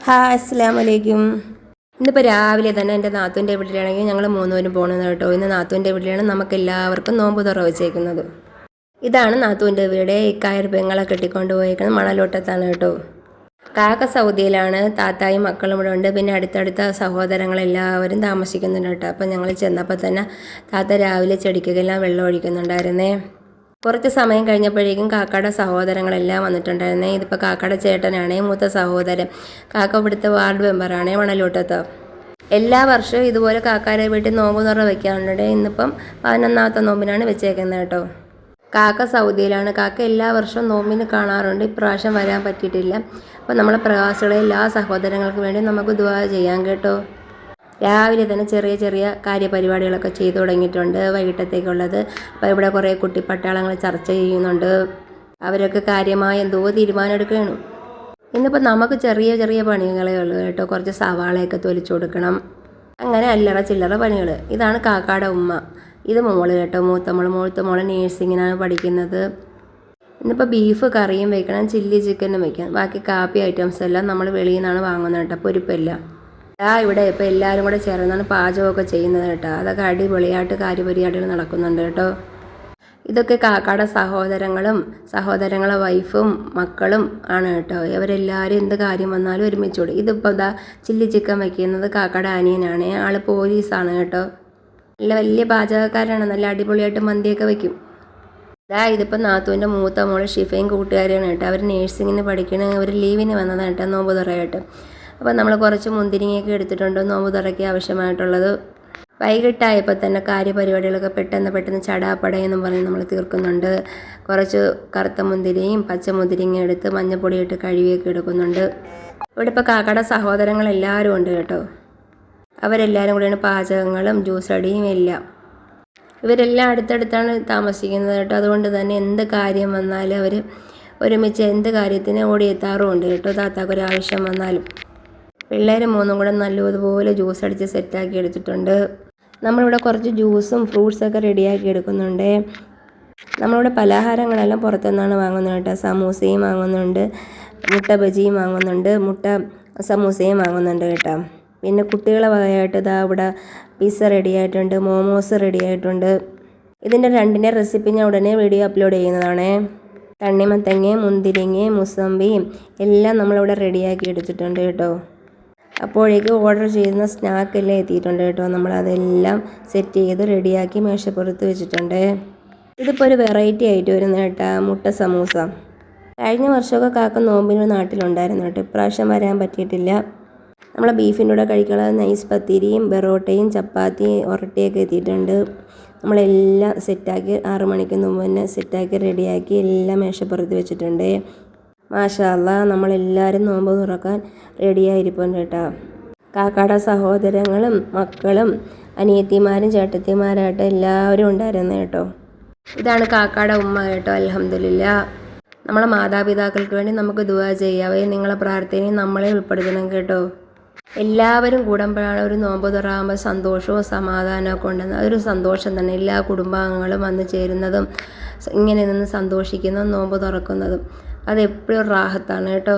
Hi അസ്സലാമു അലൈക്കും. ഇന്നിപ്പോൾ രാവിലെ തന്നെ എൻ്റെ നാത്തൂൻ്റെ വീട്ടിലാണെങ്കിൽ ഞങ്ങൾ മൂന്നുപേരും പോകുന്നത് കേട്ടോ. ഇന്ന് നാത്തൂൻ്റെ വീട്ടിലാണ് നമുക്ക് എല്ലാവർക്കും നോമ്പ് തുറ വെച്ചേക്കുന്നത്. ഇതാണ് നാത്തൂൻ്റെ വീട്. ഇക്കായൊരു പെങ്ങളെ കെട്ടിക്കൊണ്ട് പോയേക്കുന്നത് മണലോട്ടത്താണ് കേട്ടോ. കാക്ക സൗദിയിലാണ്, താത്തായും മക്കളും ഇവിടെ ഉണ്ട്. പിന്നെ അടുത്തടുത്ത സഹോദരങ്ങളെല്ലാവരും താമസിക്കുന്നുണ്ട് കേട്ടോ. അപ്പം ഞങ്ങൾ ചെന്നപ്പോൾ തന്നെ താത്ത രാവിലെ ചെടിക്കെല്ലാം വെള്ളം ഒഴിക്കുന്നുണ്ടായിരുന്നേ. കുറച്ച് സമയം കഴിഞ്ഞപ്പോഴേക്കും കാക്കയുടെ സഹോദരങ്ങളെല്ലാം വന്നിട്ടുണ്ടായിരുന്നേ. ഇതിപ്പോൾ കാക്കയുടെ ചേട്ടനാണേ, മൂത്ത സഹോദരൻ. കാക്ക ഇവിടുത്തെ വാർഡ് മെമ്പറാണേ മണലോട്ടത്ത്. എല്ലാ വർഷവും ഇതുപോലെ കാക്കാരെ വീട്ടിൽ നോമ്പ് തുറ വയ്ക്കാറുണ്ട്. ഇന്നിപ്പം 11ാമത്തെ നോമ്പിനാണ് വെച്ചേക്കുന്നത് കേട്ടോ. കാക്ക സൗദിയിലാണ്. കാക്ക എല്ലാ വർഷവും നോമ്പിന് കാണാറുണ്ട്. ഇപ്രാവശ്യം വരാൻ പറ്റിയിട്ടില്ല. അപ്പോൾ നമ്മളെ പ്രവാസികളെ എല്ലാ സഹോദരങ്ങൾക്ക് വേണ്ടി നമുക്ക് ദുആ ചെയ്യാം കേട്ടോ. രാവിലെ തന്നെ ചെറിയ ചെറിയ കാര്യപരിപാടികളൊക്കെ ചെയ്തു തുടങ്ങിയിട്ടുണ്ട് വൈകിട്ടത്തേക്കുള്ളത്. അപ്പോൾ ഇവിടെ കുറേ കുട്ടിപ്പട്ടാളങ്ങൾ ചർച്ച ചെയ്യുന്നുണ്ട്. അവരൊക്കെ കാര്യമായ എന്തോ തീരുമാനം എടുക്കുകയാണ്. ഇന്നിപ്പോൾ നമുക്ക് ചെറിയ ചെറിയ പണികളേ ഉള്ളൂ കേട്ടോ. കുറച്ച് സവാളയൊക്കെ തൊലിച്ചു കൊടുക്കണം, അങ്ങനെ അല്ലറ ചില്ലറ പണികൾ. ഇതാണ് കാക്കയുടെ ഉമ്മ. ഇത് മോള് കേട്ടോ, മൂത്ത മോള് നേഴ്സിങ്ങിനാണ് പഠിക്കുന്നത്. ഇന്നിപ്പോൾ ബീഫ് കറിയും വയ്ക്കണം, ചില്ലി ചിക്കനും വയ്ക്കാം. ബാക്കി കാപ്പി ഐറ്റംസ് എല്ലാം നമ്മൾ വെളിയിൽ നിന്നാണ് വാങ്ങുന്നത് കേട്ടോ. പൊരിപ്പില്ല. ഇവിടെ ഇപ്പോൾ എല്ലാവരും കൂടെ ചേർന്നാണ് പാചകമൊക്കെ ചെയ്യുന്നത് കേട്ടോ. അതൊക്കെ അടിപൊളിയായിട്ട് കാര്യപരിപാടികൾ നടക്കുന്നുണ്ട് കേട്ടോ. ഇതൊക്കെ കാക്കയുടെ സഹോദരങ്ങളെ വൈഫും മക്കളും ആണ് കേട്ടോ. ഇവരെല്ലാവരും എന്ത് കാര്യം വന്നാലും ഒരുമിച്ച് കൊടുക്കും. ഇതിപ്പോൾ ചില്ലി ചിക്കൻ വയ്ക്കുന്നത് കാക്കയുടെ അനിയനാണ്. ആൾ പോലീസാണ് കേട്ടോ. നല്ല വലിയ പാചകക്കാരാണ്. നല്ല അടിപൊളിയായിട്ട് മന്തിയൊക്കെ വയ്ക്കും. ഇതിപ്പോൾ നാത്തൂൻ്റെ മൂത്ത മോള് ഷിഫയും കൂട്ടുകാരിയാണ് കേട്ടോ. അവർ നേഴ്സിങ്ങിന് പഠിക്കണ, അവർ ലീവിന് വന്നതാണ് കേട്ടോ നോമ്പ് തുറയായിട്ട്. അപ്പോൾ നമ്മൾ കുറച്ച് മുന്തിരിങ്ങയൊക്കെ എടുത്തിട്ടുണ്ട് നോമ്പ് തുറയ്ക്ക് ആവശ്യമായിട്ടുള്ളത്. വൈകിട്ടായപ്പോൾ തന്നെ കാര്യപരിപാടികളൊക്കെ പെട്ടെന്ന് ചടാപ്പടയെന്നും പറഞ്ഞ് നമ്മൾ തീർക്കുന്നുണ്ട്. കുറച്ച് കറുത്ത മുന്തിരിയും പച്ചമുന്തിരിങ്ങയും എടുത്ത് മഞ്ഞപ്പൊടിയിട്ട് കഴുകിയൊക്കെ എടുക്കുന്നുണ്ട്. ഇവിടെ ഇപ്പോൾ കാക്കയുടെ സഹോദരങ്ങളെല്ലാവരും ഉണ്ട് കേട്ടോ. അവരെല്ലാവരും കൂടെയാണ് പാചകങ്ങളും ജ്യൂസടിയും എല്ലാം. ഇവരെല്ലാം അടുത്തടുത്താണ് താമസിക്കുന്നത് കേട്ടോ. അതുകൊണ്ട് തന്നെ എന്ത് കാര്യം വന്നാലും അവർ ഒരുമിച്ച് എന്ത് കാര്യത്തിന് ഓടിയെത്താറുമുണ്ട് കേട്ടോ. താത്താക്കൊരാവശ്യം വന്നാലും. പിള്ളേർ മൂന്നും കൂടെ നല്ലതുപോലെ ജ്യൂസ് അടിച്ച് സെറ്റാക്കി എടുത്തിട്ടുണ്ട്. നമ്മളിവിടെ കുറച്ച് ജ്യൂസും ഫ്രൂട്ട്സൊക്കെ റെഡിയാക്കി എടുക്കുന്നുണ്ട്. നമ്മളിവിടെ പലഹാരങ്ങളെല്ലാം പുറത്തുനിന്നാണ് വാങ്ങുന്നത് കേട്ടോ. സമൂസയും വാങ്ങുന്നുണ്ട്, മുട്ട ബജിയും വാങ്ങുന്നുണ്ട്, മുട്ട സമൂസയും വാങ്ങുന്നുണ്ട് കേട്ടോ. പിന്നെ കുട്ടികളെ വകയായിട്ട് ഇവിടെ പിസ്സ റെഡിയായിട്ടുണ്ട്, മോമോസ് റെഡിയായിട്ടുണ്ട്. ഇതിൻ്റെ രണ്ടിൻ്റെ റെസിപ്പി ഞാൻ ഉടനെ വീഡിയോ അപ്ലോഡ് ചെയ്യുന്നതാണേ. തണ്ണിമത്തങ്ങയും മുന്തിരിങ്ങയും മുസമ്പിയും എല്ലാം നമ്മളിവിടെ റെഡിയാക്കി എടുത്തിട്ടുണ്ട് കേട്ടോ. അപ്പോഴേക്ക് ഓർഡർ ചെയ്യുന്ന സ്നാക്കെല്ലാം എത്തിയിട്ടുണ്ട് കേട്ടോ. നമ്മളതെല്ലാം സെറ്റ് ചെയ്ത് റെഡിയാക്കി മേശപ്പുറത്ത് വെച്ചിട്ടുണ്ട്. ഇതിപ്പോൾ ഒരു വെറൈറ്റി ആയിട്ട് വരുന്ന കേട്ടോ, മുട്ട സമൂസ. കഴിഞ്ഞ വർഷമൊക്കെ കാക്ക നോമ്പിന് നാട്ടിലുണ്ടായിരുന്നു കേട്ടോ. ഇപ്രാവശ്യം വരാൻ പറ്റിയിട്ടില്ല. നമ്മളെ ബീഫിൻ്റെ കൂടെ കഴിക്കാനുള്ള നൈസ് പത്തിരിയും ബെറോട്ടയും ചപ്പാത്തിയും ഒറട്ടിയൊക്കെ എത്തിയിട്ടുണ്ട്. നമ്മളെല്ലാം സെറ്റാക്കി 6 മണിക്ക് മുമ്പ് തന്നെ സെറ്റാക്കി റെഡിയാക്കി എല്ലാം മേശപ്പുറത്ത് വെച്ചിട്ടുണ്ട്. മാഷാ അല്ലാഹ്, നമ്മളെല്ലാവരും നോമ്പ് തുറക്കാൻ റെഡിയായിരിപ്പുണ്ട് കേട്ടോ. കാക്കയുടെ സഹോദരങ്ങളും മക്കളും അനിയത്തിമാരും ചേട്ടത്തിമാരായിട്ട് എല്ലാവരും ഉണ്ടായിരുന്നു കേട്ടോ. ഇതാണ് കാക്കയുടെ ഉമ്മ കേട്ടോ. അൽഹംദുലില്ലാ. നമ്മളെ മാതാപിതാക്കൾക്ക് വേണ്ടി നമുക്ക് ദുആ ചെയ്യാവേ. നിങ്ങളെ പ്രാർത്ഥനയും നമ്മളെ ഉൾപ്പെടുത്തണം കേട്ടോ. എല്ലാവരും കൂടുമ്പോഴാണ് ഒരു നോമ്പ് തുറക്കുമ്പോൾ സന്തോഷവും സമാധാനമൊക്കെ ഉണ്ടെന്ന്. അതൊരു സന്തോഷം തന്നെ. എല്ലാ കുടുംബാംഗങ്ങളും വന്ന് ചേരുന്നതും ഇങ്ങനെ നിന്ന് സന്തോഷിക്കുന്നതും നോമ്പ് തുറക്കുന്നതും അതെപ്പോഴും റാഹത്താണ് കേട്ടോ.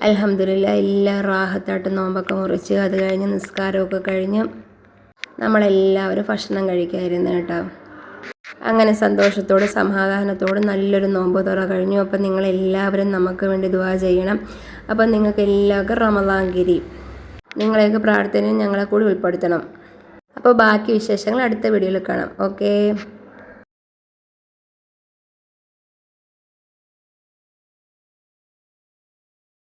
അൽഹംദുലില്ലാ, എല്ലാം റാഹത്തായിട്ട് നോമ്പൊക്കെ മുറിച്ച് അത് കഴിഞ്ഞ് നിസ്കാരമൊക്കെ കഴിഞ്ഞ് നമ്മളെല്ലാവരും ഭക്ഷണം കഴിക്കായിരുന്നു കേട്ടോ. അങ്ങനെ സന്തോഷത്തോടെ സമാധാനത്തോടെ നല്ലൊരു നോമ്പ് തുറ കഴിഞ്ഞു. അപ്പം നിങ്ങളെല്ലാവരും നമുക്ക് വേണ്ടി ദുആ ചെയ്യണം. അപ്പം നിങ്ങൾക്ക് എല്ലാവർക്കും റമളാൻ കരീം. നിങ്ങളെയൊക്കെ പ്രാർത്ഥനയും ഞങ്ങളെ കൂടി ഉൾപ്പെടുത്തണം. അപ്പോൾ ബാക്കി വിശേഷങ്ങൾ അടുത്ത വീഡിയോയിൽ കാണാം. ഓക്കേ.